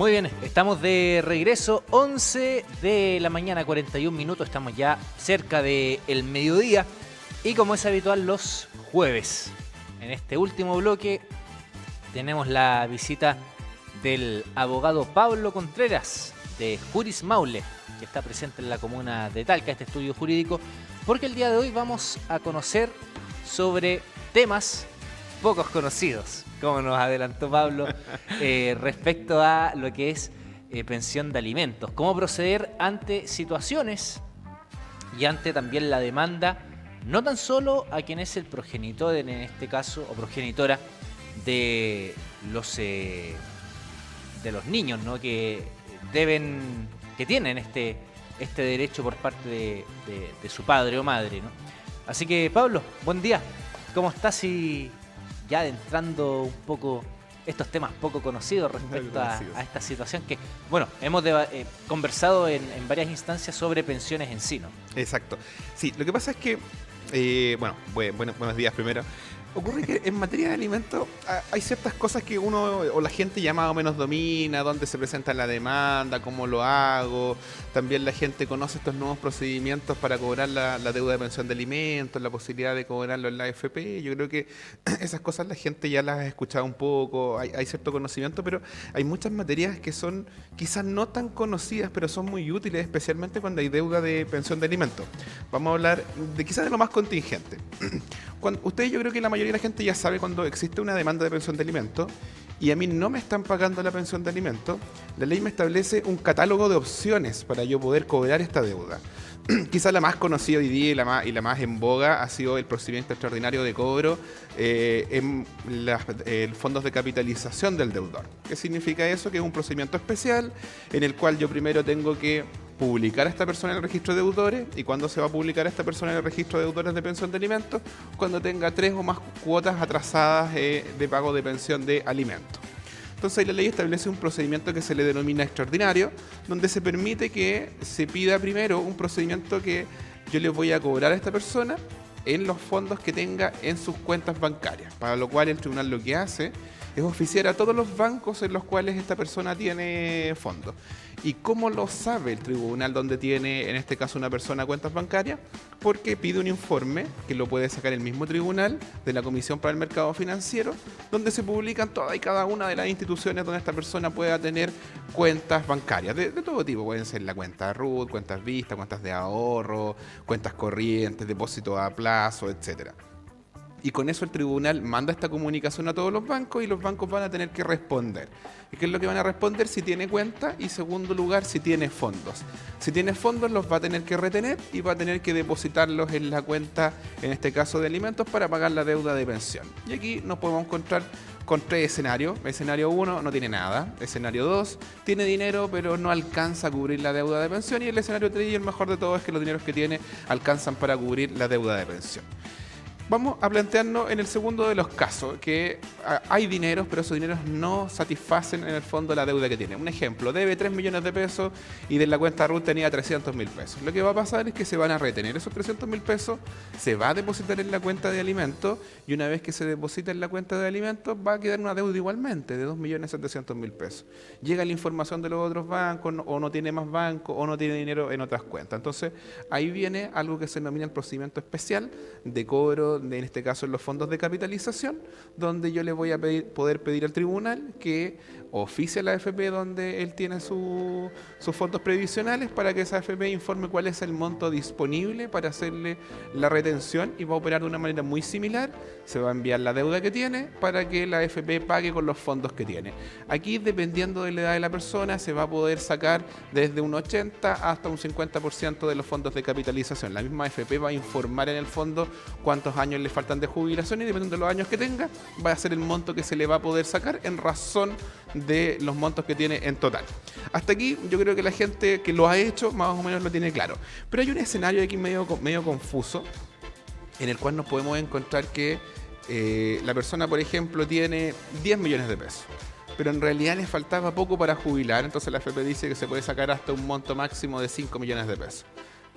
Muy bien, estamos de regreso, 11 de la mañana, 41 minutos, estamos ya cerca del mediodía y como es habitual los jueves, en este último bloque tenemos la visita del abogado Pablo Contreras de Juris Maule, que está presente en la comuna de Talca, este estudio jurídico, porque el día de hoy vamos a conocer sobre temas pocos conocidos, como nos adelantó Pablo, respecto a lo que es pensión de alimentos. Cómo proceder ante situaciones y ante también la demanda, no tan solo a quien es el progenitor en este caso, o progenitora de los niños, ¿no? que tienen este derecho por parte de su padre o madre, ¿no? Así que Pablo, buen día. ¿Cómo estás? Y ya adentrando un poco estos temas poco conocidos respecto a esta situación que, bueno, hemos conversado en varias instancias sobre pensiones en sí, ¿no? Exacto. Sí, lo que pasa es que, buenos días primero. Ocurre que en materia de alimentos hay ciertas cosas que uno o la gente ya más o menos domina, dónde se presenta la demanda, cómo lo hago. También la gente conoce estos nuevos procedimientos para cobrar la deuda de pensión de alimentos, la posibilidad de cobrarlo en la AFP. Yo creo que esas cosas la gente ya las ha escuchado un poco, hay cierto conocimiento, pero hay muchas materias que son quizás no tan conocidas, pero son muy útiles, especialmente cuando hay deuda de pensión de alimentos. Vamos a hablar quizás de lo más contingente. Yo creo que la mayoría de la gente ya sabe cuando existe una demanda de pensión de alimentos y a mí no me están pagando la pensión de alimentos, la ley me establece un catálogo de opciones para yo poder cobrar esta deuda. Quizás la más conocida hoy día y la más en boga ha sido el procedimiento extraordinario de cobro en fondos de capitalización del deudor. ¿Qué significa eso? Que es un procedimiento especial en el cual yo primero tengo que publicar a esta persona en el registro de deudores. ¿Y cuándo se va a publicar a esta persona en el registro de deudores de pensión de alimentos? Cuando tenga 3 o más cuotas atrasadas de pago de pensión de alimentos. Entonces ahí la ley establece un procedimiento que se le denomina extraordinario, donde se permite que se pida primero un procedimiento que yo le voy a cobrar a esta persona en los fondos que tenga en sus cuentas bancarias, para lo cual el tribunal lo que hace es oficiar a todos los bancos en los cuales esta persona tiene fondos. ¿Y cómo lo sabe el tribunal donde tiene, en este caso, una persona cuentas bancarias? Porque pide un informe, que lo puede sacar el mismo tribunal, de la Comisión para el Mercado Financiero, donde se publican todas y cada una de las instituciones donde esta persona pueda tener cuentas bancarias, de todo tipo. Pueden ser la cuenta RUT, cuentas Vista, cuentas de ahorro, cuentas corrientes, depósitos a plazo, etcétera. Y con eso el tribunal manda esta comunicación a todos los bancos y los bancos van a tener que responder. ¿Y qué es lo que van a responder? Si tiene cuenta y, segundo lugar, si tiene fondos. Si tiene fondos los va a tener que retener y va a tener que depositarlos en la cuenta, en este caso de alimentos, para pagar la deuda de pensión. Y aquí nos podemos encontrar con 3 escenarios. Escenario 1, no tiene nada. Escenario 2, tiene dinero pero no alcanza a cubrir la deuda de pensión. Y el escenario 3, y el mejor de todo, es que los dineros que tiene alcanzan para cubrir la deuda de pensión. Vamos a plantearnos en el segundo de los casos, que hay dineros, pero esos dineros no satisfacen en el fondo la deuda que tiene. Un ejemplo, debe 3 millones de pesos y de la cuenta RUT tenía 300.000 pesos. Lo que va a pasar es que se van a retener esos 300.000 pesos, se va a depositar en la cuenta de alimentos y una vez que se deposita en la cuenta de alimentos va a quedar una deuda igualmente de 2.700.000 pesos. Llega la información de los otros bancos o no tiene más bancos o no tiene dinero en otras cuentas. Entonces ahí viene algo que se denomina el procedimiento especial de cobro, en este caso en los fondos de capitalización, donde yo le voy a poder pedir al tribunal que oficie a la AFP donde él tiene sus fondos previsionales para que esa AFP informe cuál es el monto disponible para hacerle la retención y va a operar de una manera muy similar. Se va a enviar la deuda que tiene para que la AFP pague con los fondos que tiene. Aquí, dependiendo de la edad de la persona, se va a poder sacar desde un 80 hasta un 50% de los fondos de capitalización. La misma AFP va a informar en el fondo cuántos años le faltan de jubilación y dependiendo de los años que tenga, va a ser el monto que se le va a poder sacar en razón de los montos que tiene en total. Hasta aquí yo creo que la gente que lo ha hecho más o menos lo tiene claro. Pero hay un escenario aquí medio confuso en el cual nos podemos encontrar que la persona, por ejemplo, tiene 10 millones de pesos. Pero en realidad le faltaba poco para jubilar, entonces la AFP dice que se puede sacar hasta un monto máximo de 5 millones de pesos.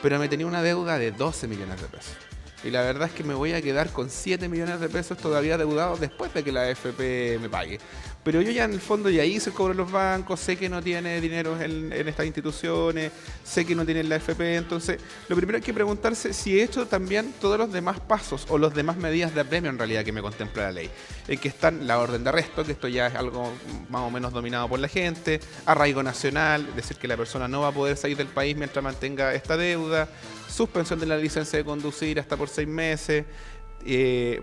Pero me tenía una deuda de 12 millones de pesos. Y la verdad es que me voy a quedar con 7 millones de pesos todavía deudados después de que la AFP me pague. Pero yo ya en el fondo ya hice el cobro en los bancos, sé que no tiene dinero en estas instituciones, sé que no tiene la AFP, entonces lo primero hay que preguntarse si he hecho también todos los demás pasos o las demás medidas de apremio en realidad que me contempla la ley. En que están la orden de arresto, que esto ya es algo más o menos dominado por la gente, arraigo nacional, es decir, que la persona no va a poder salir del país mientras mantenga esta deuda, suspensión de la licencia de conducir hasta por 6 meses,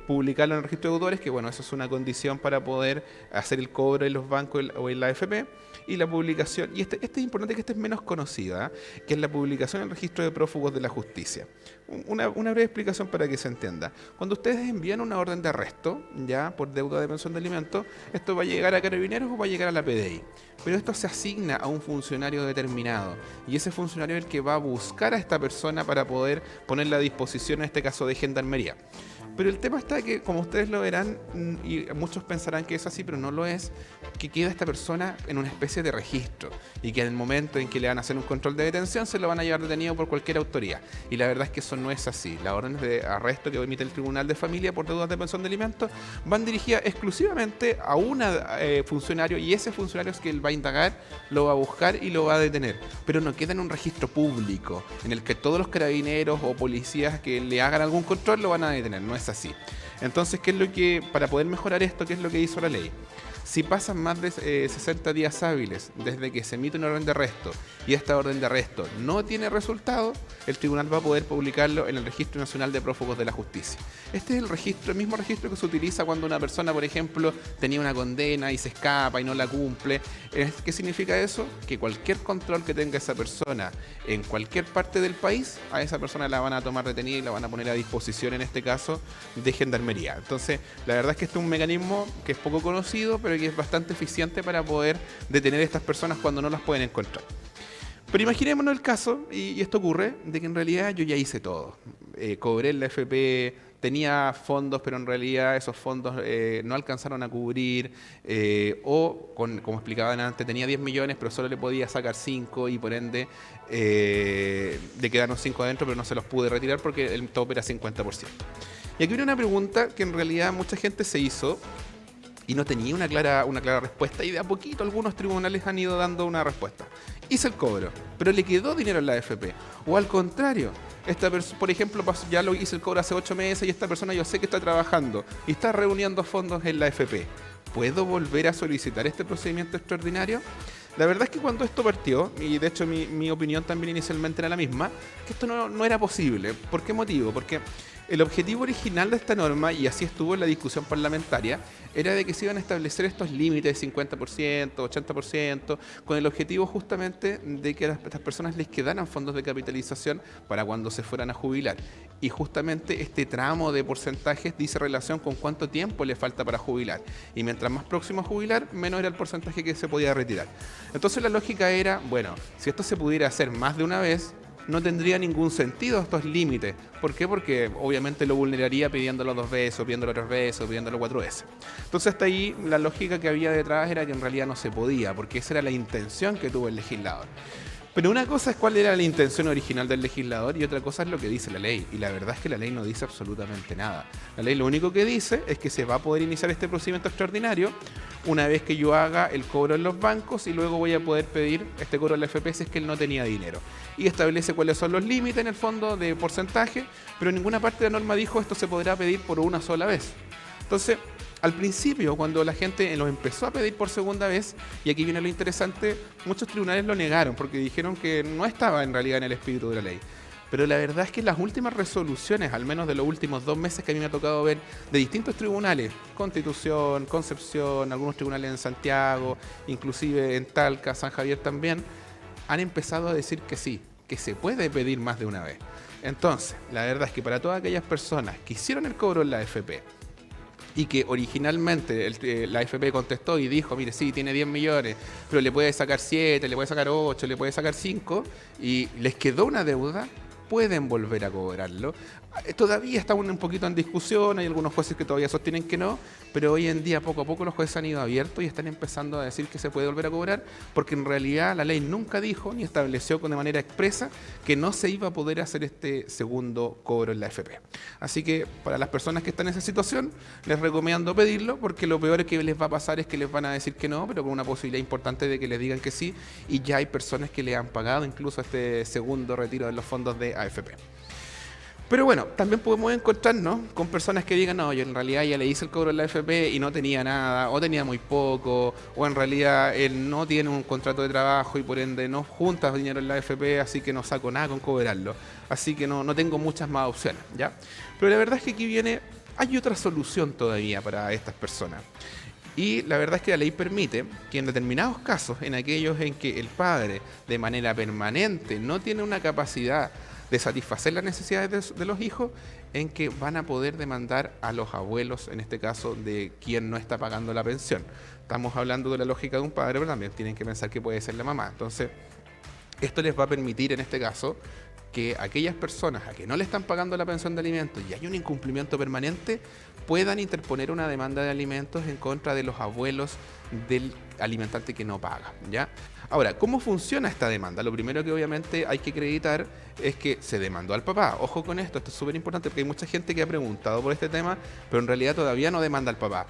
publicarlo en el registro de deudores, que bueno, eso es una condición para poder hacer el cobro en los bancos o en la AFP, y la publicación, y este es importante, que este es menos conocida, que es la publicación en el registro de prófugos de la justicia. Una breve explicación para que se entienda. Cuando ustedes envían una orden de arresto, ya por deuda de pensión de alimentos, esto va a llegar a Carabineros o va a llegar a la PDI. Pero esto se asigna a un funcionario determinado, y ese funcionario es el que va a buscar a esta persona para poder ponerla a disposición, en este caso de Gendarmería. Pero el tema está que, como ustedes lo verán, y muchos pensarán que es así, pero no lo es, que queda esta persona en una especie de registro y que en el momento en que le van a hacer un control de detención se lo van a llevar detenido por cualquier autoridad. Y la verdad es que eso no es así. Las órdenes de arresto que emite el Tribunal de Familia por deudas de pensión de alimentos van dirigidas exclusivamente a un funcionario, y ese funcionario es que él va a indagar, lo va a buscar y lo va a detener. Pero no queda en un registro público en el que todos los carabineros o policías que le hagan algún control lo van a detener. No es así. Entonces, ¿qué es lo que, para poder mejorar esto, qué es lo que hizo la ley? Si pasan más de 60 días hábiles desde que se emite una orden de arresto y esta orden de arresto no tiene resultado, el tribunal va a poder publicarlo en el Registro Nacional de Prófugos de la Justicia. Este es el mismo registro que se utiliza cuando una persona, por ejemplo, tenía una condena y se escapa y no la cumple. ¿Qué significa eso? Que cualquier control que tenga esa persona en cualquier parte del país, a esa persona la van a tomar detenida y la van a poner a disposición, en este caso, de Gendarmería. Entonces, la verdad es que este es un mecanismo que es poco conocido, pero que es bastante eficiente para poder detener a estas personas cuando no las pueden encontrar. Pero imaginémonos el caso, y esto ocurre, de que en realidad yo ya hice todo. Cobré en la FP, tenía fondos, pero en realidad esos fondos no alcanzaron a cubrir, como explicaban antes, tenía 10 millones, pero solo le podía sacar 5 y por ende le quedaron 5 adentro, pero no se los pude retirar porque el tope era 50%. Y aquí viene una pregunta que en realidad mucha gente se hizo y no tenía una clara respuesta, y de a poquito algunos tribunales han ido dando una respuesta. Hice el cobro, pero le quedó dinero en la AFP. O al contrario, por ejemplo, ya lo hice el cobro hace 8 meses y esta persona yo sé que está trabajando y está reuniendo fondos en la AFP. ¿Puedo volver a solicitar este procedimiento extraordinario? La verdad es que cuando esto partió, y de hecho mi opinión también inicialmente era la misma, que esto no era posible. ¿Por qué motivo? Porque el objetivo original de esta norma, y así estuvo en la discusión parlamentaria, era de que se iban a establecer estos límites de 50%, 80%, con el objetivo justamente de que a estas personas les quedaran fondos de capitalización para cuando se fueran a jubilar. Y justamente este tramo de porcentajes dice relación con cuánto tiempo le falta para jubilar. Y mientras más próximo a jubilar, menos era el porcentaje que se podía retirar. Entonces la lógica era, bueno, si esto se pudiera hacer más de una vez, no tendría ningún sentido estos límites. ¿Por qué? Porque obviamente lo vulneraría pidiéndolo 2 veces, o pidiéndolo 3 veces, o pidiéndolo 4 veces. Entonces hasta ahí la lógica que había detrás era que en realidad no se podía, porque esa era la intención que tuvo el legislador. Pero una cosa es cuál era la intención original del legislador y otra cosa es lo que dice la ley. Y la verdad es que la ley no dice absolutamente nada. La ley lo único que dice es que se va a poder iniciar este procedimiento extraordinario una vez que yo haga el cobro en los bancos y luego voy a poder pedir este cobro en la FP si es que él no tenía dinero. Y establece cuáles son los límites en el fondo de porcentaje, pero en ninguna parte de la norma dijo esto se podrá pedir por una sola vez. Entonces, al principio, cuando la gente los empezó a pedir por segunda vez, y aquí viene lo interesante, muchos tribunales lo negaron porque dijeron que no estaba en realidad en el espíritu de la ley. Pero la verdad es que las últimas resoluciones, al menos de los últimos 2 meses que a mí me ha tocado ver, de distintos tribunales, Constitución, Concepción, algunos tribunales en Santiago, inclusive en Talca, San Javier también, han empezado a decir que sí, que se puede pedir más de una vez. Entonces, la verdad es que para todas aquellas personas que hicieron el cobro en la AFP, y que originalmente la AFP contestó y dijo, mire, sí, tiene 10 millones, pero le puede sacar 7, le puede sacar 8, le puede sacar 5, y les quedó una deuda, pueden volver a cobrarlo, Todavía está un poquito en discusión, hay algunos jueces que todavía sostienen que no, pero hoy en día poco a poco los jueces han ido abiertos y están empezando a decir que se puede volver a cobrar, porque en realidad la ley nunca dijo ni estableció de manera expresa que no se iba a poder hacer este segundo cobro en la AFP. Así que para las personas que están en esa situación, les recomiendo pedirlo, porque lo peor que les va a pasar es que les van a decir que no, pero con una posibilidad importante de que les digan que sí, y ya hay personas que le han pagado incluso este segundo retiro de los fondos de AFP. Pero bueno, también podemos encontrarnos con personas que digan, no, yo en realidad ya le hice el cobro en la AFP y no tenía nada, o tenía muy poco, o en realidad él no tiene un contrato de trabajo y por ende no junta dinero en la AFP, así que no saco nada con cobrarlo. Así que no tengo muchas más opciones, ¿ya? Pero la verdad es que aquí hay otra solución todavía para estas personas. Y la verdad es que la ley permite que en determinados casos, en aquellos en que el padre de manera permanente no tiene una capacidad de satisfacer las necesidades de los hijos, en que van a poder demandar a los abuelos, en este caso, de quien no está pagando la pensión. Estamos hablando de la lógica de un padre, pero también tienen que pensar que puede ser la mamá. Entonces, esto les va a permitir, en este caso, que aquellas personas a que no le están pagando la pensión de alimentos y hay un incumplimiento permanente, puedan interponer una demanda de alimentos en contra de los abuelos del alimentante que no paga, ¿ya? Ahora, ¿cómo funciona esta demanda? Lo primero que obviamente hay que acreditar es que se demandó al papá. Ojo con esto es súper importante porque hay mucha gente que ha preguntado por este tema, pero en realidad todavía no demanda al papá.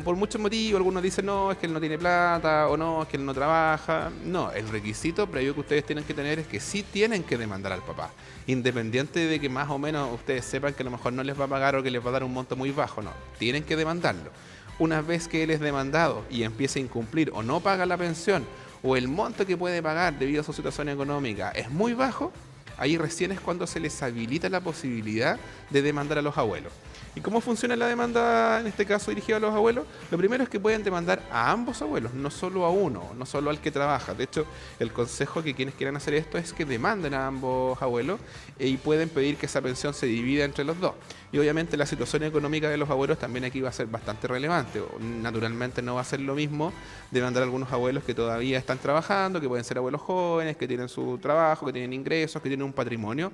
Por muchos motivos, algunos dicen no, es que él no tiene plata, o no, es que él no trabaja. No, el requisito previo que ustedes tienen que tener es que sí tienen que demandar al papá. Independiente de que más o menos ustedes sepan que a lo mejor no les va a pagar o que les va a dar un monto muy bajo, no, tienen que demandarlo. Una vez que él es demandado y empieza a incumplir o no paga la pensión, o el monto que puede pagar debido a su situación económica es muy bajo, ahí recién es cuando se les habilita la posibilidad de demandar a los abuelos. ¿Y cómo funciona la demanda, en este caso dirigida a los abuelos? Lo primero es que pueden demandar a ambos abuelos, no solo a uno, no solo al que trabaja. De hecho, el consejo que quienes quieran hacer esto es que demanden a ambos abuelos y pueden pedir que esa pensión se divida entre los dos. Y obviamente la situación económica de los abuelos también aquí va a ser bastante relevante. Naturalmente no va a ser lo mismo demandar a algunos abuelos que todavía están trabajando, que pueden ser abuelos jóvenes, que tienen su trabajo, que tienen ingresos, que tienen un patrimonio,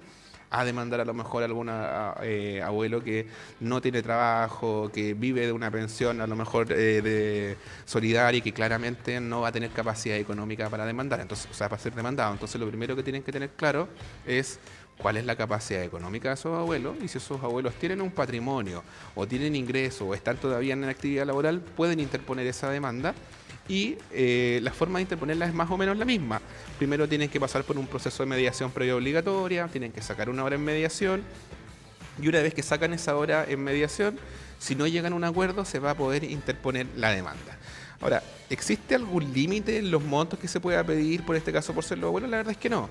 a demandar a lo mejor a algún abuelo que no tiene trabajo, que vive de una pensión a lo mejor de solidaria y que claramente no va a tener capacidad económica para demandar, entonces, o sea, para ser demandado. Entonces lo primero que tienen que tener claro es cuál es la capacidad económica de esos abuelos, y si esos abuelos tienen un patrimonio o tienen ingresos o están todavía en actividad laboral, pueden interponer esa demanda. Y la forma de interponerla es más o menos la misma. Primero tienen que pasar por un proceso de mediación previa obligatoria, tienen que sacar una hora en mediación, y una vez que sacan esa hora en mediación, si no llegan a un acuerdo, se va a poder interponer la demanda. Ahora, ¿existe algún límite en los montos que se pueda pedir, por este caso, por ser los abuelos? La verdad es que no.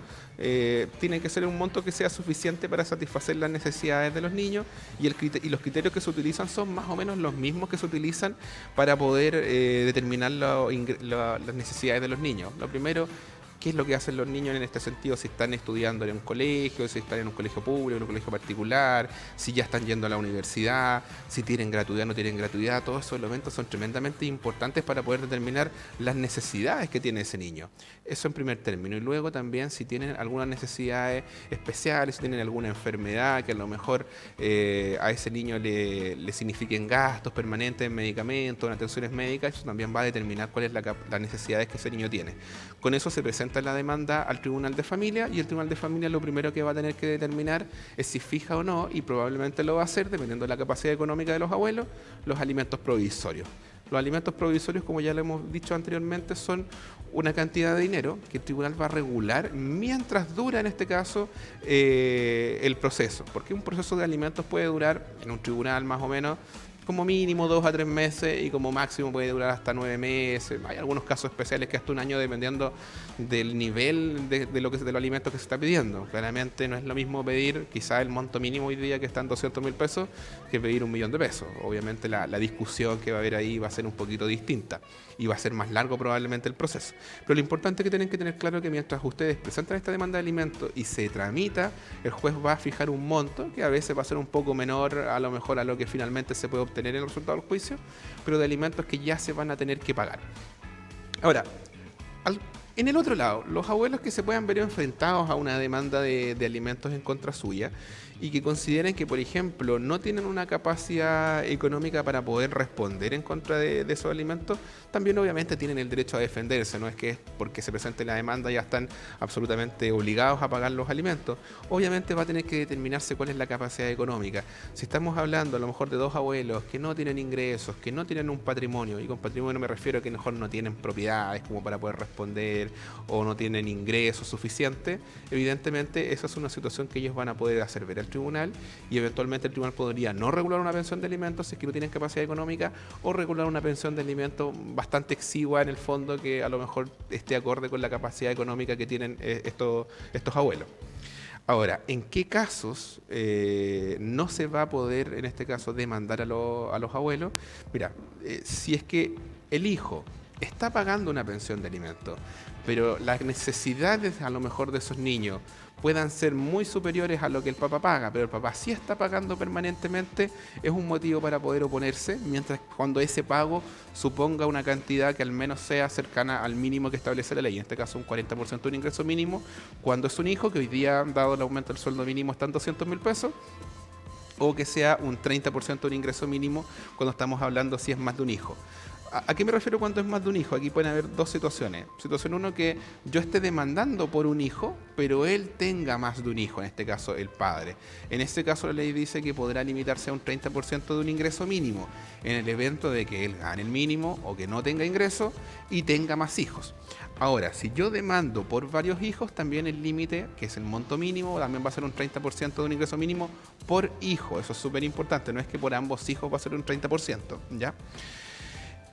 Tiene que ser un monto que sea suficiente para satisfacer las necesidades de los niños, y los criterios que se utilizan son más o menos los mismos que se utilizan para poder determinar las necesidades de los niños. Lo primero, ¿qué es lo que hacen los niños en este sentido? Si están estudiando en un colegio, si están en un colegio público, en un colegio particular, si ya están yendo a la universidad, si tienen gratuidad o no tienen gratuidad. Todos esos elementos son tremendamente importantes para poder determinar las necesidades que tiene ese niño. Eso en primer término. Y luego también si tienen algunas necesidades especiales, si tienen alguna enfermedad que a lo mejor a ese niño le signifiquen gastos permanentes en medicamentos, en atenciones médicas, eso también va a determinar cuáles son las necesidades que ese niño tiene. Con eso se presenta la demanda al Tribunal de Familia, y el Tribunal de Familia lo primero que va a tener que determinar es si fija o no, y probablemente lo va a hacer, dependiendo de la capacidad económica de los abuelos, los alimentos provisorios. Los alimentos provisorios, como ya lo hemos dicho anteriormente, son una cantidad de dinero que el tribunal va a regular mientras dura, en este caso, el proceso. Porque un proceso de alimentos puede durar en un tribunal más o menos como mínimo 2 a 3 meses, y como máximo puede durar hasta 9 meses. Hay algunos casos especiales que hasta un año, dependiendo del nivel de los alimentos que se está pidiendo. Claramente no es lo mismo pedir quizá el monto mínimo hoy día, que está en 200.000 pesos, que pedir 1.000.000 de pesos. Obviamente la discusión que va a haber ahí va a ser un poquito distinta y va a ser más largo probablemente el proceso. Pero lo importante es que tienen que tener claro que mientras ustedes presentan esta demanda de alimentos y se tramita, el juez va a fijar un monto que a veces va a ser un poco menor a lo mejor a lo que finalmente se puede obtener en el resultado del juicio, pero de alimentos que ya se van a tener que pagar. Ahora, En el otro lado, los abuelos que se puedan ver enfrentados a una demanda de alimentos en contra suya y que consideren que, por ejemplo, no tienen una capacidad económica para poder responder en contra de esos alimentos, también obviamente tienen el derecho a defenderse. No es que porque se presente la demanda ya están absolutamente obligados a pagar los alimentos. Obviamente va a tener que determinarse cuál es la capacidad económica. Si estamos hablando a lo mejor de dos abuelos que no tienen ingresos, que no tienen un patrimonio, y con patrimonio me refiero a que a lo mejor no tienen propiedades como para poder responder o no tienen ingresos suficientes, evidentemente esa es una situación que ellos van a poder hacer ver al tribunal, y eventualmente el tribunal podría no regular una pensión de alimentos si es que no tienen capacidad económica, o regular una pensión de alimentos bastante exigua en el fondo, que a lo mejor esté acorde con la capacidad económica que tienen estos abuelos. Ahora, ¿en qué casos no se va a poder, en este caso, demandar a los abuelos? Mira, si es que el hijo está pagando una pensión de alimentos, pero las necesidades a lo mejor de esos niños puedan ser muy superiores a lo que el papá paga, pero el papá sí está pagando permanentemente, es un motivo para poder oponerse, mientras cuando ese pago suponga una cantidad que al menos sea cercana al mínimo que establece la ley, en este caso un 40% de un ingreso mínimo, cuando es un hijo, que hoy día, dado el aumento del sueldo mínimo, está en 200.000 pesos, o que sea un 30% de un ingreso mínimo cuando estamos hablando si es más de un hijo. ¿A qué me refiero cuando es más de un hijo? Aquí pueden haber dos situaciones. Situación uno, que yo esté demandando por un hijo, pero él tenga más de un hijo, en este caso el padre. En este caso la ley dice que podrá limitarse a un 30% de un ingreso mínimo, en el evento de que él gane el mínimo o que no tenga ingreso y tenga más hijos. Ahora, si yo demando por varios hijos, también el límite, que es el monto mínimo, también va a ser un 30% de un ingreso mínimo por hijo. Eso es súper importante, no es que por ambos hijos va a ser un 30%, ¿ya?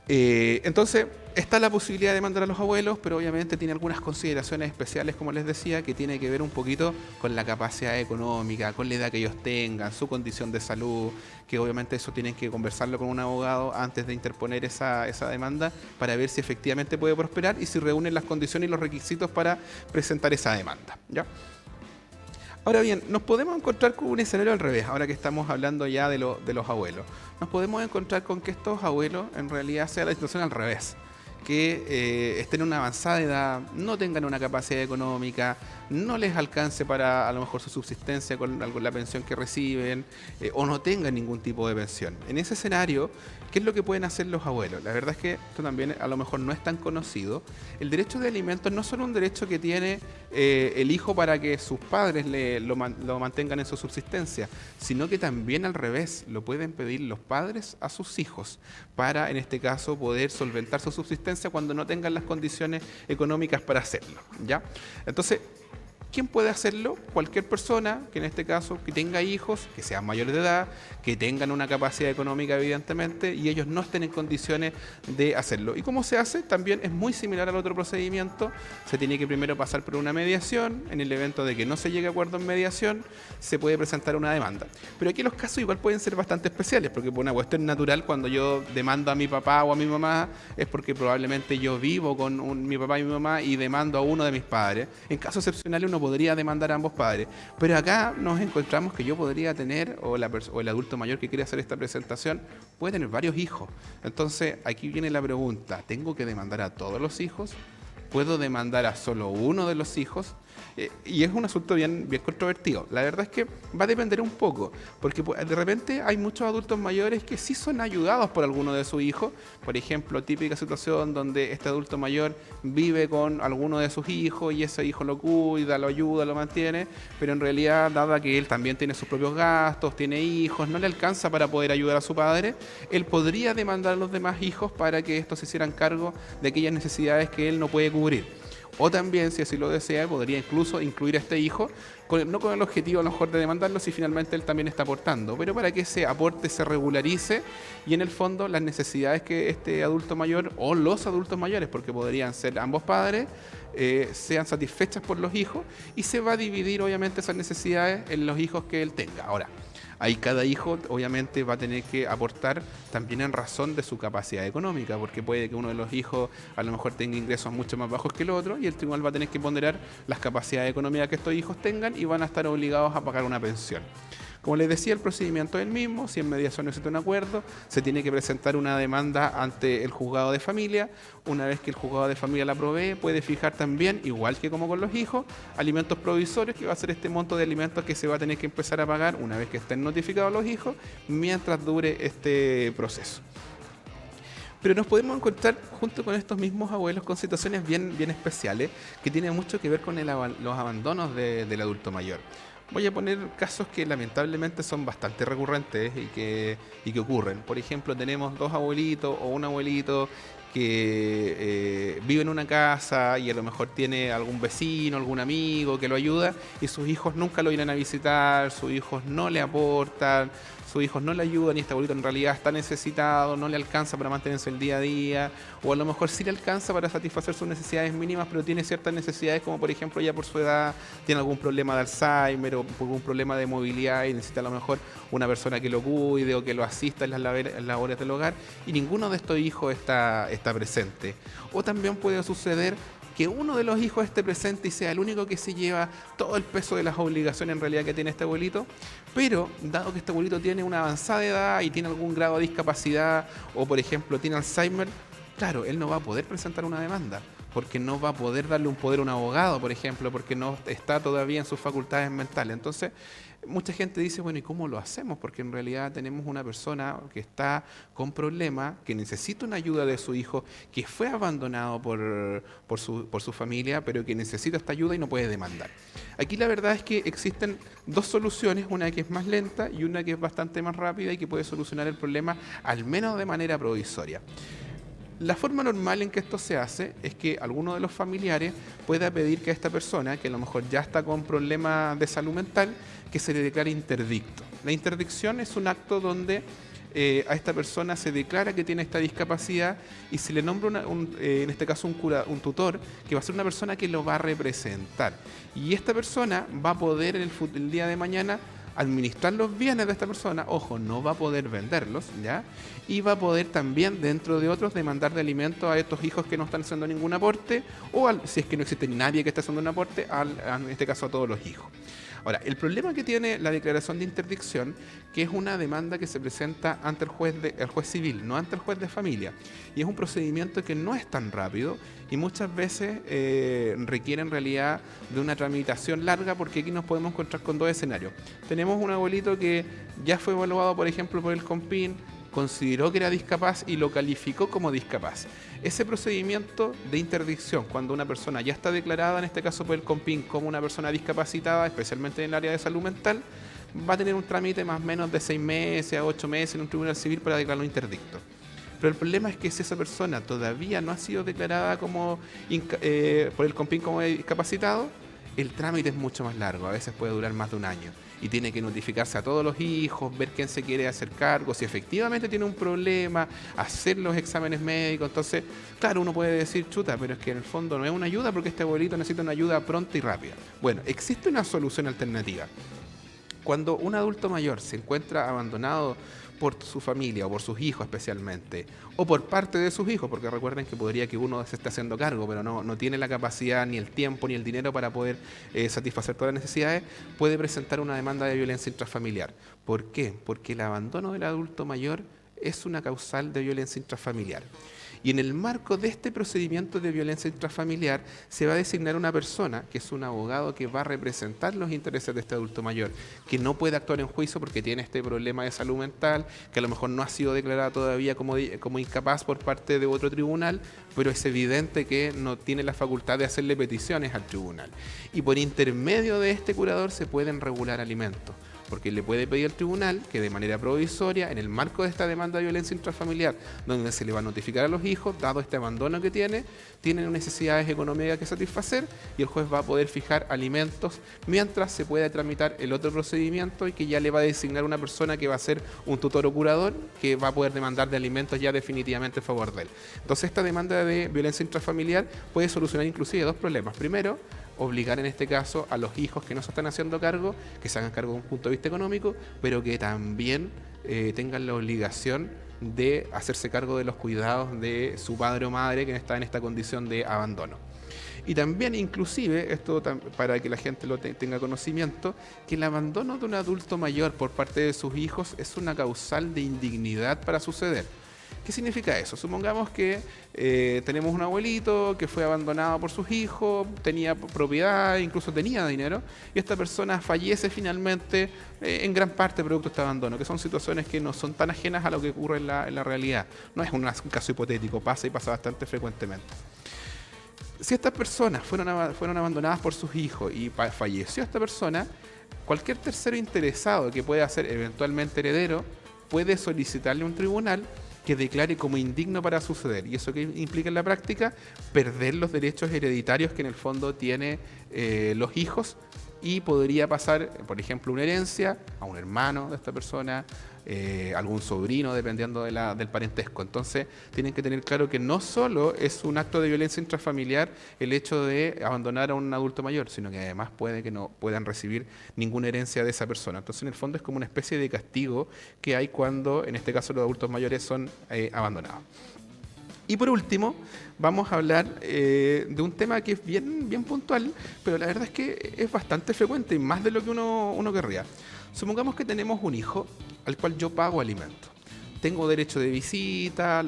Entonces, está la posibilidad de demandar a los abuelos, pero obviamente tiene algunas consideraciones especiales, como les decía, que tiene que ver un poquito con la capacidad económica, con la edad que ellos tengan, su condición de salud, que obviamente eso tienen que conversarlo con un abogado antes de interponer esa demanda para ver si efectivamente puede prosperar y si reúnen las condiciones y los requisitos para presentar esa demanda, ¿ya? Ahora bien, nos podemos encontrar con un escenario al revés, ahora que estamos hablando ya de los abuelos. Nos podemos encontrar con que estos abuelos en realidad sea la situación al revés, que estén en una avanzada edad, no tengan una capacidad económica, no les alcance para a lo mejor su subsistencia con la pensión que reciben, o no tengan ningún tipo de pensión. En ese escenario, ¿qué es lo que pueden hacer los abuelos? La verdad es que esto también a lo mejor no es tan conocido. El derecho de alimentos no es solo un derecho que tiene el hijo para que sus padres lo mantengan en su subsistencia, sino que también al revés, lo pueden pedir los padres a sus hijos para, en este caso, poder solventar su subsistencia cuando no tengan las condiciones económicas para hacerlo, ¿ya? Entonces, ¿quién puede hacerlo? Cualquier persona que en este caso que tenga hijos, que sean mayores de edad, que tengan una capacidad económica evidentemente y ellos no estén en condiciones de hacerlo. ¿Y cómo se hace? También es muy similar al otro procedimiento. Se tiene que primero pasar por una mediación. En el evento de que no se llegue a acuerdo en mediación, se puede presentar una demanda. Pero aquí los casos igual pueden ser bastante especiales, porque por una cuestión natural, cuando yo demando a mi papá o a mi mamá, es porque probablemente yo vivo con mi papá y mi mamá y demando a uno de mis padres. En casos excepcionales uno podría demandar a ambos padres, pero acá nos encontramos que yo podría tener, o el adulto mayor que quiere hacer esta presentación, puede tener varios hijos. Entonces aquí viene la pregunta, ¿tengo que demandar a todos los hijos? ¿Puedo demandar a solo uno de los hijos? Y es un asunto bien controvertido. La verdad es que va a depender un poco, porque de repente hay muchos adultos mayores que sí son ayudados por alguno de sus hijos. Por ejemplo, típica situación donde este adulto mayor vive con alguno de sus hijos y ese hijo lo cuida, lo ayuda, lo mantiene, pero en realidad, dada que él también tiene sus propios gastos, tiene hijos, no le alcanza para poder ayudar a su padre, él podría demandar a los demás hijos para que estos se hicieran cargo de aquellas necesidades que él no puede cubrir. O también, si así lo desea, podría incluso incluir a este hijo, no con el objetivo a lo mejor de demandarlo si finalmente él también está aportando, pero para que ese aporte se regularice y en el fondo las necesidades que este adulto mayor o los adultos mayores, porque podrían ser ambos padres, sean satisfechas por los hijos y se va a dividir obviamente esas necesidades en los hijos que él tenga. Ahora, ahí cada hijo obviamente va a tener que aportar también en razón de su capacidad económica, porque puede que uno de los hijos a lo mejor tenga ingresos mucho más bajos que el otro y el tribunal va a tener que ponderar las capacidades económicas que estos hijos tengan y van a estar obligados a pagar una pensión. Como les decía, el procedimiento es el mismo. Si en mediación necesita un acuerdo, se tiene que presentar una demanda ante el juzgado de familia. Una vez que el juzgado de familia la provee, puede fijar también, igual que como con los hijos, alimentos provisorios, que va a ser este monto de alimentos que se va a tener que empezar a pagar una vez que estén notificados los hijos, mientras dure este proceso. Pero nos podemos encontrar junto con estos mismos abuelos con situaciones bien especiales que tienen mucho que ver con los abandonos del adulto mayor. Voy a poner casos que lamentablemente son bastante recurrentes y que ocurren. Por ejemplo, tenemos dos abuelitos o un abuelito que vive en una casa y a lo mejor tiene algún vecino, algún amigo que lo ayuda y sus hijos nunca lo vienen a visitar, sus hijos no le aportan, sus hijos no le ayudan y este abuelito en realidad está necesitado, no le alcanza para mantenerse el día a día, o a lo mejor sí le alcanza para satisfacer sus necesidades mínimas, pero tiene ciertas necesidades como por ejemplo ya por su edad tiene algún problema de Alzheimer o algún problema de movilidad y necesita a lo mejor una persona que lo cuide o que lo asista en las labores del hogar y ninguno de estos hijos está presente. O también puede suceder que uno de los hijos esté presente y sea el único que se lleva todo el peso de las obligaciones en realidad que tiene este abuelito, pero dado que este abuelito tiene una avanzada edad y tiene algún grado de discapacidad o por ejemplo tiene Alzheimer, claro, él no va a poder presentar una demanda porque no va a poder darle un poder a un abogado, por ejemplo, porque no está todavía en sus facultades mentales. Entonces, mucha gente dice, bueno, ¿y cómo lo hacemos? Porque en realidad tenemos una persona que está con problemas, que necesita una ayuda de su hijo, que fue abandonado por su familia, pero que necesita esta ayuda y no puede demandar. Aquí la verdad es que existen dos soluciones, una que es más lenta y una que es bastante más rápida y que puede solucionar el problema al menos de manera provisoria. La forma normal en que esto se hace es que alguno de los familiares pueda pedir que a esta persona, que a lo mejor ya está con problemas de salud mental, que se le declare interdicto. La interdicción es un acto donde a esta persona se declara que tiene esta discapacidad y se le nombra, en este caso, un tutor, que va a ser una persona que lo va a representar. Y esta persona va a poder el día de mañana administrar los bienes de esta persona, ojo, no va a poder venderlos, ¿ya? Y va a poder también, dentro de otros, demandar de alimentos a estos hijos que no están haciendo ningún aporte, o si es que no existe nadie que esté haciendo un aporte, en este caso a todos los hijos. Ahora, el problema que tiene la declaración de interdicción, que es una demanda que se presenta ante el juez civil, no ante el juez de familia. Y es un procedimiento que no es tan rápido y muchas veces requiere en realidad de una tramitación larga porque aquí nos podemos encontrar con dos escenarios. Tenemos un abuelito que ya fue evaluado, por ejemplo, por el COMPIN, consideró que era discapaz y lo calificó como discapaz. Ese procedimiento de interdicción, cuando una persona ya está declarada, en este caso por el COMPIN, como una persona discapacitada, especialmente en el área de salud mental, va a tener un trámite más o menos de 6 meses a 8 meses en un tribunal civil para declararlo interdicto. Pero el problema es que si esa persona todavía no ha sido declarada por el COMPIN como discapacitado, el trámite es mucho más largo, a veces puede durar más de un año. Y tiene que notificarse a todos los hijos, ver quién se quiere hacer cargo, si efectivamente tiene un problema, hacer los exámenes médicos. Entonces, claro, uno puede decir, chuta, pero es que en el fondo no es una ayuda porque este abuelito necesita una ayuda pronta y rápida. Bueno, existe una solución alternativa. Cuando un adulto mayor se encuentra abandonado por su familia o por sus hijos especialmente, o por parte de sus hijos, porque recuerden que podría que uno se esté haciendo cargo, pero no tiene la capacidad, ni el tiempo, ni el dinero para poder satisfacer todas las necesidades, puede presentar una demanda de violencia intrafamiliar. ¿Por qué? Porque el abandono del adulto mayor es una causal de violencia intrafamiliar. Y en el marco de este procedimiento de violencia intrafamiliar se va a designar una persona, que es un abogado que va a representar los intereses de este adulto mayor, que no puede actuar en juicio porque tiene este problema de salud mental, que a lo mejor no ha sido declarada todavía como incapaz por parte de otro tribunal, pero es evidente que no tiene la facultad de hacerle peticiones al tribunal. Y por intermedio de este curador se pueden regular alimentos, porque le puede pedir al tribunal que de manera provisoria, en el marco de esta demanda de violencia intrafamiliar, donde se le va a notificar a los hijos, dado este abandono que tienen necesidades económicas que satisfacer, y el juez va a poder fijar alimentos mientras se pueda tramitar el otro procedimiento y que ya le va a designar una persona que va a ser un tutor o curador que va a poder demandar de alimentos ya definitivamente a favor de él. Entonces esta demanda de violencia intrafamiliar puede solucionar inclusive dos problemas. Primero, obligar en este caso a los hijos que no se están haciendo cargo, que se hagan cargo desde un punto de vista económico, pero que también tengan la obligación de hacerse cargo de los cuidados de su padre o madre que está en esta condición de abandono. Y también, inclusive, esto para que la gente lo tenga conocimiento, que el abandono de un adulto mayor por parte de sus hijos es una causal de indignidad para suceder. ¿Qué significa eso? Supongamos que tenemos un abuelito que fue abandonado por sus hijos, tenía propiedad, incluso tenía dinero, y esta persona fallece finalmente en gran parte producto de este abandono, que son situaciones que no son tan ajenas a lo que ocurre en la realidad. No es un caso hipotético, pasa y pasa bastante frecuentemente. Si estas personas fueron abandonadas por sus hijos y falleció esta persona, cualquier tercero interesado que pueda ser eventualmente heredero puede solicitarle a un tribunal que declare como indigno para suceder. ¿Y eso qué implica en la práctica? Perder los derechos hereditarios que en el fondo tiene los hijos, y podría pasar, por ejemplo, una herencia a un hermano de esta persona, algún sobrino, dependiendo del parentesco. Entonces, tienen que tener claro que no solo es un acto de violencia intrafamiliar el hecho de abandonar a un adulto mayor, sino que además puede que no puedan recibir ninguna herencia de esa persona. Entonces, en el fondo es como una especie de castigo que hay cuando, en este caso, los adultos mayores son abandonados. Y por último, vamos a hablar de un tema que es bien puntual, pero la verdad es que es bastante frecuente y más de lo que uno querría. Supongamos que tenemos un hijo al cual yo pago alimentos. Tengo derecho de visita,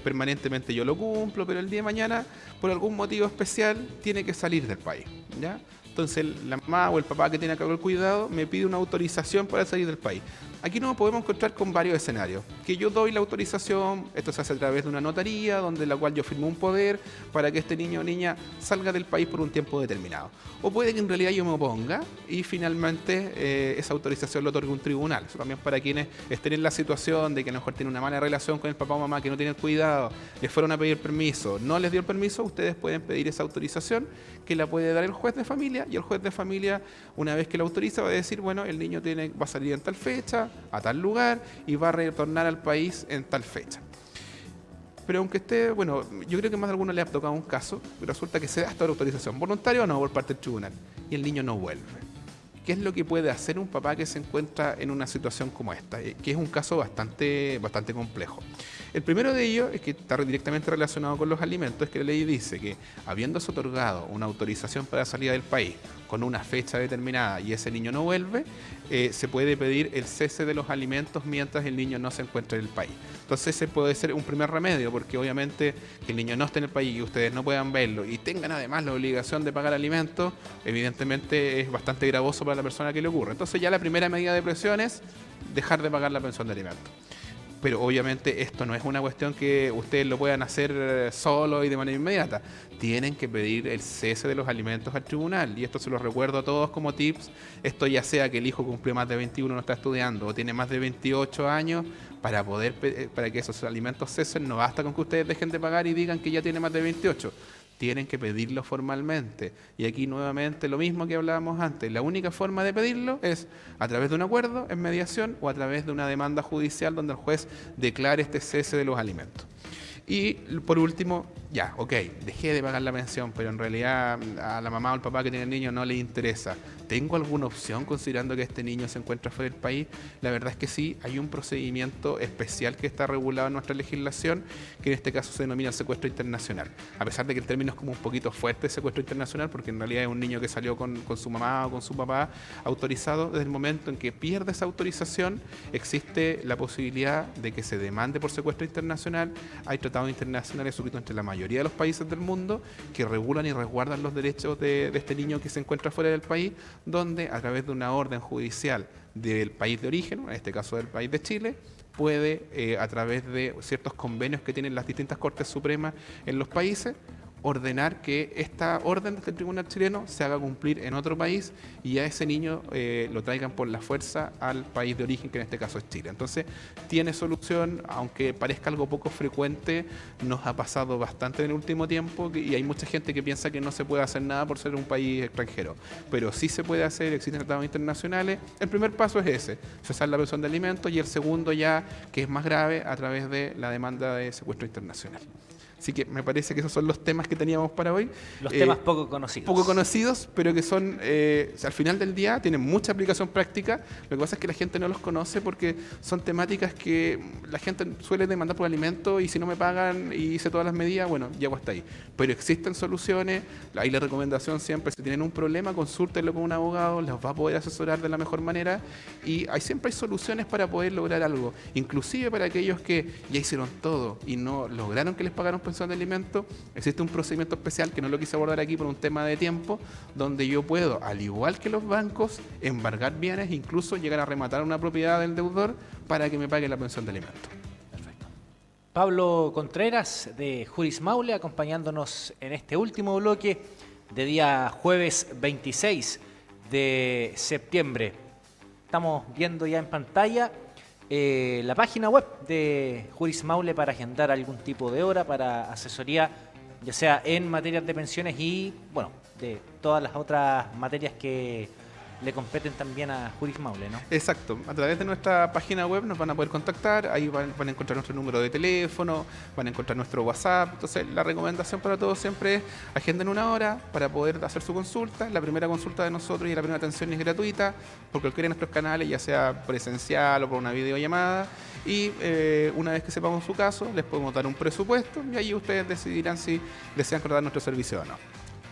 permanentemente yo lo cumplo, pero el día de mañana, por algún motivo especial, tiene que salir del país, ¿ya? Entonces la mamá o el papá que tiene a cargo el cuidado me pide una autorización para salir del país. Aquí nos podemos encontrar con varios escenarios. Que yo doy la autorización, esto se hace a través de una notaría, donde la cual yo firmo un poder para que este niño o niña salga del país por un tiempo determinado. O puede que en realidad yo me oponga y finalmente esa autorización lo otorgue un tribunal. Eso también para quienes estén en la situación de que a lo mejor tienen una mala relación con el papá o mamá, que no tienen cuidado, les fueron a pedir permiso, no les dio el permiso, ustedes pueden pedir esa autorización que la puede dar el juez de familia, y el juez de familia, una vez que la autoriza, va a decir, bueno, el niño va a salir en tal fecha, a tal lugar, y va a retornar al país en tal fecha. Pero aunque esté, bueno, yo creo que más de alguno le ha tocado un caso, y resulta que se da esta autorización, voluntaria o no, por parte del tribunal, y el niño no vuelve. ¿Qué es lo que puede hacer un papá que se encuentra en una situación como esta? Que es un caso bastante complejo. El primero de ellos es que está directamente relacionado con los alimentos, es que la ley dice que, habiéndose otorgado una autorización para salida del país con una fecha determinada y ese niño no vuelve, se puede pedir el cese de los alimentos mientras el niño no se encuentra en el país. Entonces ese puede ser un primer remedio, porque obviamente que el niño no esté en el país y ustedes no puedan verlo y tengan además la obligación de pagar alimentos, evidentemente es bastante gravoso para la persona que le ocurre. Entonces ya la primera medida de presión es dejar de pagar la pensión de alimentos. Pero obviamente esto no es una cuestión que ustedes lo puedan hacer solo y de manera inmediata. Tienen que pedir el cese de los alimentos al tribunal. Y esto se lo recuerdo a todos como tips. Esto ya sea que el hijo cumplió más de 21, no está estudiando, o tiene más de 28 años, para que esos alimentos cesen, no basta con que ustedes dejen de pagar y digan que ya tiene más de 28. Tienen que pedirlo formalmente. Y aquí nuevamente lo mismo que hablábamos antes. La única forma de pedirlo es a través de un acuerdo en mediación o a través de una demanda judicial donde el juez declare este cese de los alimentos. Y por último, ya, ok, dejé de pagar la pensión, pero en realidad a la mamá o al papá que tiene el niño no le interesa. ¿Tengo alguna opción considerando que este niño se encuentra fuera del país? La verdad es que sí, hay un procedimiento especial que está regulado en nuestra legislación, que en este caso se denomina el secuestro internacional. A pesar de que el término es como un poquito fuerte, secuestro internacional, porque en realidad es un niño que salió con su mamá o con su papá autorizado. Desde el momento en que pierde esa autorización, existe la posibilidad de que se demande por secuestro internacional. Hay tratados internacionales suscritos entre la mayoría de los países del mundo que regulan y resguardan los derechos de este niño que se encuentra fuera del país, donde a través de una orden judicial del país de origen, en este caso del país de Chile, puede, a través de ciertos convenios que tienen las distintas Cortes Supremas en los países, ordenar que esta orden del tribunal chileno se haga cumplir en otro país y a ese niño lo traigan por la fuerza al país de origen, que en este caso es Chile. Entonces, tiene solución, aunque parezca algo poco frecuente, nos ha pasado bastante en el último tiempo y hay mucha gente que piensa que no se puede hacer nada por ser un país extranjero. Pero sí se puede hacer, existen tratados internacionales. El primer paso es ese, cesar la pensión de alimentos, y el segundo ya, que es más grave, a través de la demanda de secuestro internacional. Así que me parece que esos son los temas que teníamos para hoy. Los temas poco conocidos. Poco conocidos, pero que son, al final del día, tienen mucha aplicación práctica. Lo que pasa es que la gente no los conoce porque son temáticas que la gente suele demandar por alimento y si no me pagan y hice todas las medidas, bueno, llego hasta ahí. Pero existen soluciones, ahí la recomendación siempre, si tienen un problema, consúltenlo con un abogado, les va a poder asesorar de la mejor manera y siempre hay soluciones para poder lograr algo. Inclusive para aquellos que ya hicieron todo y no lograron que les pagaran pensión de alimentos, existe un procedimiento especial que no lo quise abordar aquí por un tema de tiempo, donde yo puedo, al igual que los bancos, embargar bienes, incluso llegar a rematar una propiedad del deudor para que me pague la pensión de alimentos. Perfecto. Pablo Contreras de Juris Maule acompañándonos en este último bloque de día jueves 26 de septiembre. Estamos viendo ya en pantalla la página web de Juris Maule para agendar algún tipo de hora para asesoría, ya sea en materias de pensiones y, bueno, de todas las otras materias que le competen también a Juris Maule, ¿no? Exacto. A través de nuestra página web nos van a poder contactar, ahí van a encontrar nuestro número de teléfono, van a encontrar nuestro WhatsApp. Entonces, la recomendación para todos siempre es agenden una hora para poder hacer su consulta. La primera consulta de nosotros y la primera atención es gratuita por cualquiera de nuestros canales, ya sea presencial o por una videollamada. Y una vez que sepamos su caso, les podemos dar un presupuesto y ahí ustedes decidirán si desean contratar nuestro servicio o no.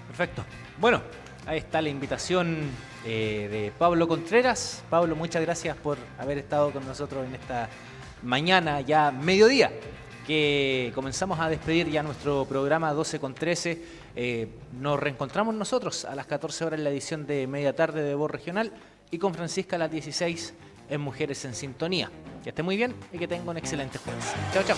Perfecto. Bueno, ahí está la invitación de Pablo Contreras. Pablo, muchas gracias por haber estado con nosotros en esta mañana, ya mediodía, que comenzamos a despedir ya nuestro programa 12:13. Nos reencontramos nosotros a las 14 horas en la edición de Media Tarde de Voz Regional y con Francisca a las 16 en Mujeres en Sintonía. Que esté muy bien y que tenga un excelente jueves. Chao, chao.